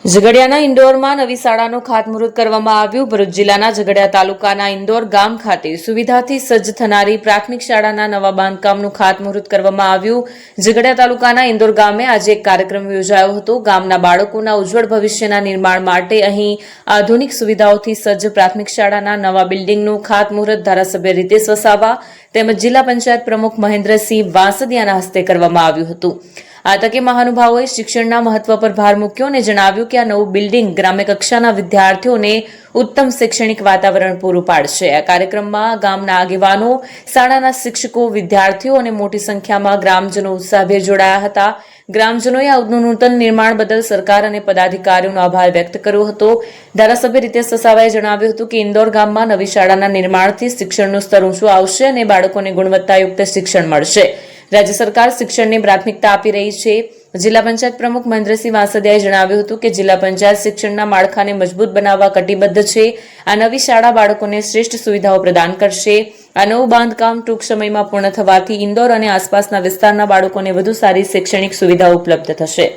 ઝઘડિયાના ઇન્દોરમાં નવી શાળાનું ખાતમુહૂર્ત કરવામાં આવ્યું। ભરૂચ જિલ્લાના ઝઘડિયા તાલુકાના ઇન્દોર ગામ ખાતે સુવિધાથી સજ્જ થનારી પ્રાથમિક શાળાના નવા બાંધકામનું ખાતમુહૂર્ત કરવામાં આવ્યું। ઝઘડિયા તાલુકાના ઇન્દોર ગામે આજે એક કાર્યક્રમ યોજાયો હતો। ગામના બાળકોના ઉજ્જવળ ભવિષ્યના નિર્માણ માટે અહીં આધુનિક સુવિધાઓથી સજ્જ પ્રાથમિક શાળાના નવા બિલ્ડિંગનું ખાતમુહૂર્ત ધારાસભ્ય રીતેશ વસાવા તેમજ જિલ્લા પંચાયત પ્રમુખ મહેન્દ્રસિંહ વાંસદિયાના હસ્તે કરવામાં આવ્યું હતું। આ તકે મહાનુભાવોએ શિક્ષણના મહત્વ પર ભાર મૂક્યો અને જણાવ્યું કે આ નવું બિલ્ડિંગ ગ્રામ્ય કક્ષાના વિદ્યાર્થીઓને ઉત્તમ શૈક્ષણિક વાતાવરણ પૂરું પાડશે। આ કાર્યક્રમમાં ગામના આગેવાનો, શાળાના શિક્ષકો, વિદ્યાર્થીઓ અને મોટી સંખ્યામાં ગ્રામજનો ઉત્સાહભેર જોડાયા હતા। ગ્રામજનોએ આ નૂતન નિર્માણ બદલ સરકાર અને પદાધિકારીઓનો આભાર વ્યક્ત કર્યો હતો। ધારાસભ્ય રીતેશ વસાવાએ જણાવ્યું હતું કે ઇન્દોર ગામમાં નવી શાળાના નિર્માણથી શિક્ષણનું સ્તર ઊંચું આવશે અને બાળકોને ગુણવત્તાયુક્ત શિક્ષણ મળશે। રાજ્ય સરકાર શિક્ષણને પ્રાથમિકતા આપી રહી છે। જિલ્લા પંચાયત પ્રમુખ મહેન્દ્રસિંહ વાંસદિયાએ જણાવ્યું હતું કે જિલ્લા પંચાયત શિક્ષણના માળખાને મજબૂત બનાવવા કટિબદ્ધ છે। આ નવી શાળા બાળકોને શ્રેષ્ઠ સુવિધાઓ પ્રદાન કરશે। આ નવું બાંધકામ ટૂંક સમયમાં પૂર્ણ થવાથી ઇન્દોર અને આસપાસના વિસ્તારના બાળકોને વધુ સારી શૈક્ષણિક સુવિધાઓ ઉપલબ્ધ થશે।